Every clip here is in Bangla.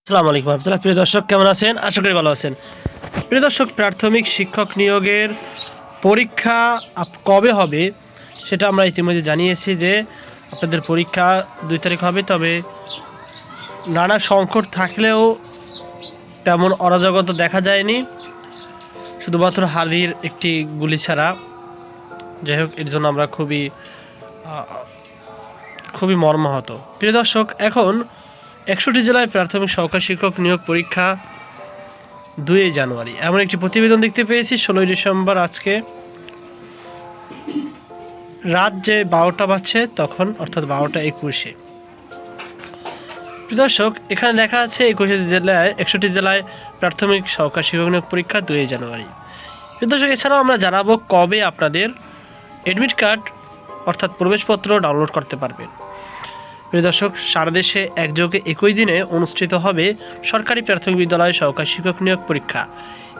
আসসালামু আলাইকুম রহমতুল্লাহ। প্রিয় দর্শক, কেমন আছেন? আশা করি ভালো আছেন। প্রিয় দর্শক, প্রাথমিক শিক্ষক নিয়োগের পরীক্ষা কবে হবে সেটা আমরা ইতিমধ্যে জানিয়েছি যে আপনাদের পরীক্ষা 2 তারিখ হবে। তবে নানা সংকট থাকলেও তেমন অরাজকতা দেখা যায়নি, শুধুমাত্র হাদির একটি গুলি ছাড়া। যাই হোক, এর জন্য আমরা খুবই মর্মাহত। প্রিয় দর্শক, এখন 61টি জেলায় প্রাথমিক সহকারী শিক্ষক নিয়োগ পরীক্ষা 2 জানুয়ারি, এমন একটি প্রতিবেদন দেখতে পেয়েছি। 16 ডিসেম্বর আজকে রাত যে 12টা বাজছে তখন, অর্থাৎ 12টা 21। প্রিয় দর্শক, এখানে লেখা আছে 61টি জেলায় প্রাথমিক সহকারী শিক্ষক নিয়োগ পরীক্ষা 2 জানুয়ারি। প্রিয় দর্শক, এছাড়াও আমরা জানাবো কবে আপনাদের অ্যাডমিট কার্ড অর্থাৎ প্রবেশপত্র ডাউনলোড করতে পারবেন। প্রিয় দর্শক, সারা দেশে একযোগে একই দিনে অনুষ্ঠিত হবে সরকারি প্রাথমিক বিদ্যালয় সহকারী শিক্ষক নিয়োগ পরীক্ষা।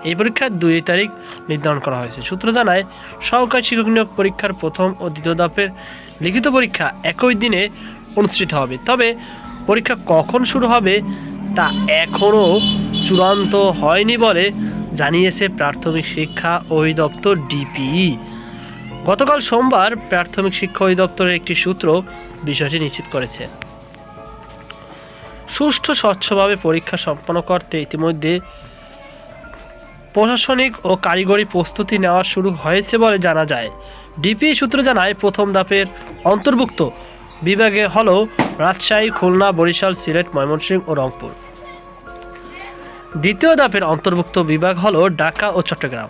এই পরীক্ষার 2 তারিখ নির্ধারণ করা হয়েছে। সূত্র জানায়, সহকারী শিক্ষক নিয়োগ পরীক্ষার প্রথম ও দ্বিতীয় ধাপের লিখিত পরীক্ষা একই দিনে অনুষ্ঠিত হবে। তবে পরীক্ষা কখন শুরু হবে তা এখনও চূড়ান্ত হয়নি বলে জানিয়েছে প্রাথমিক শিক্ষা অধিদপ্তর ডিপিই। গতকাল সোমবার প্রাথমিক শিক্ষা অধিদপ্তরের একটি সূত্র বিষয়টি নিশ্চিত করেছে। সুষ্ঠু স্বচ্ছভাবে পরীক্ষা সম্পন্ন করতে ইতিমধ্যে প্রশাসনিক ও কারিগরি প্রস্তুতি নেওয়া শুরু হয়েছে বলে জানা যায়। ডিপিই সূত্র জানায়, প্রথম ধাপের অন্তর্ভুক্ত বিভাগে হলো রাজশাহী, খুলনা, বরিশাল, সিলেট, ময়মনসিংহ ও রংপুর। দ্বিতীয় ধাপের অন্তর্ভুক্ত বিভাগ হলো ঢাকা ও চট্টগ্রাম।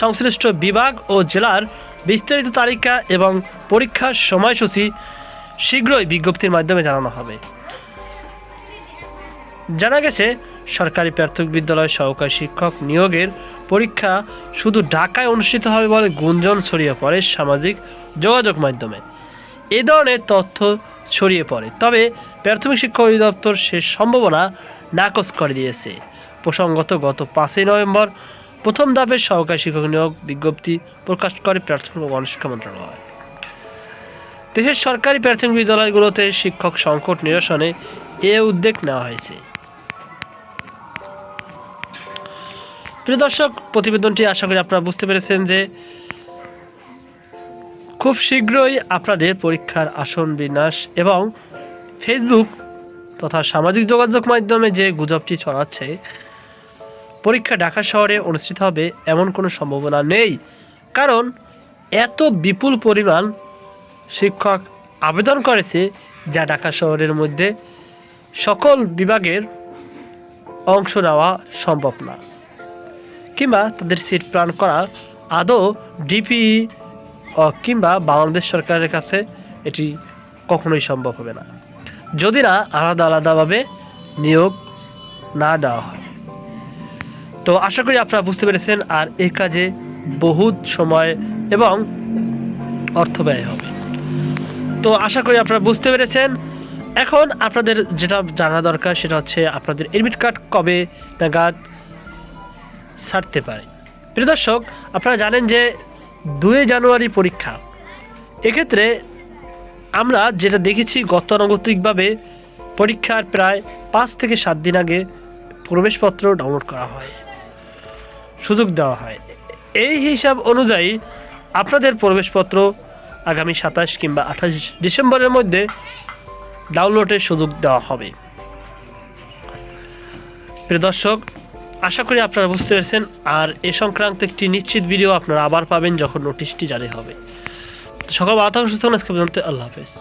সংশ্লিষ্ট বিভাগ ও জেলার বিস্তারিত তালিকা এবং পরীক্ষার সময়সূচি শীঘ্রই বিজ্ঞপ্তির মাধ্যমে জানানো হবে। জানা গেছে, সরকারি প্রাথমিক বিদ্যালয় সহকারী শিক্ষক নিয়োগের পরীক্ষা শুধু ঢাকায় অনুষ্ঠিত হবে বলে গুঞ্জন ছড়িয়ে পড়ে সামাজিক যোগাযোগ মাধ্যমে। এ ধরনের তথ্য ছড়িয়ে পড়ে, তবে প্রাথমিক শিক্ষা অধিদপ্তর সে সম্ভাবনা নাকচ করে দিয়েছে। প্রসঙ্গত, গত 5 নভেম্বর প্রথম ধাপের সহকারী শিক্ষক নিয়োগ বিজ্ঞপ্তি প্রকাশ করে প্রাথমিক ও গণশিক্ষা মন্ত্রণালয়। দেশের সরকারি প্রাথমিক বিদ্যালয়গুলোতে শিক্ষক সংকট নিরসনে এ উদ্যোগ নেওয়া হয়েছে। প্রিয় দর্শক, প্রতিবেদনটি আশা করি আপনারা বুঝতে পেরেছেন যে খুব শীঘ্রই আপনাদের পরীক্ষার আসন বিন্যাস এবং ফেসবুক তথা সামাজিক যোগাযোগ মাধ্যমে যে গুজবটি ছড়াচ্ছে পরীক্ষা ঢাকা শহরে অনুষ্ঠিত হবে এমন কোনো সম্ভাবনা নেই। কারণ এত বিপুল পরিমাণ শিক্ষক আবেদন করেছে যা ঢাকা শহরের মধ্যে সকল বিভাগের অংশ নেওয়া সম্ভব না, কিংবা তাদের সিট প্ল্যান করা আদৌ ডিপিই কিংবা বাংলাদেশ সরকারের কাছে এটি কখনোই সম্ভব হবে না যদি না আলাদা আলাদাভাবে নিয়োগ না দেওয়া হয়। তো আশা করি আপনারা বুঝতে পেরেছেন, আর এই কাজে বহুত সময় এবং অর্থ ব্যয় হবে। তো আশা করি আপনারা বুঝতে পেরেছেন। এখন আপনাদের যেটা জানা দরকার সেটা হচ্ছে আপনাদের এডমিট কার্ড কবে নাগাদ ছাড়তে পারে। প্রিয় দর্শক, আপনারা জানেন যে 2 জানুয়ারি পরীক্ষা। এক্ষেত্রে আমরা যেটা দেখেছি, গতানুগতিকভাবে পরীক্ষার প্রায় 5 থেকে 7 দিন আগে প্রবেশপত্র ডাউনলোড করা হয়, সুযোগ দেওয়া হয়। এই হিসাব অনুযায়ী আপনাদের প্রবেশপত্র আগামী 27 কিংবা 28 ডিসেম্বরের মধ্যে ডাউনলোডের সুযোগ দেওয়া হবে। প্রিয় দর্শক, আশা করি আপনারা বুঝতে পেরেছেন। আর এ সংক্রান্ত একটি নিশ্চিত ভিডিও আপনারা আবার পাবেন যখন নোটিশটি জারি হবে। তো সকল বার্তা সুস্থ আজকে পর্যন্ত, আল্লাহ হাফেজ।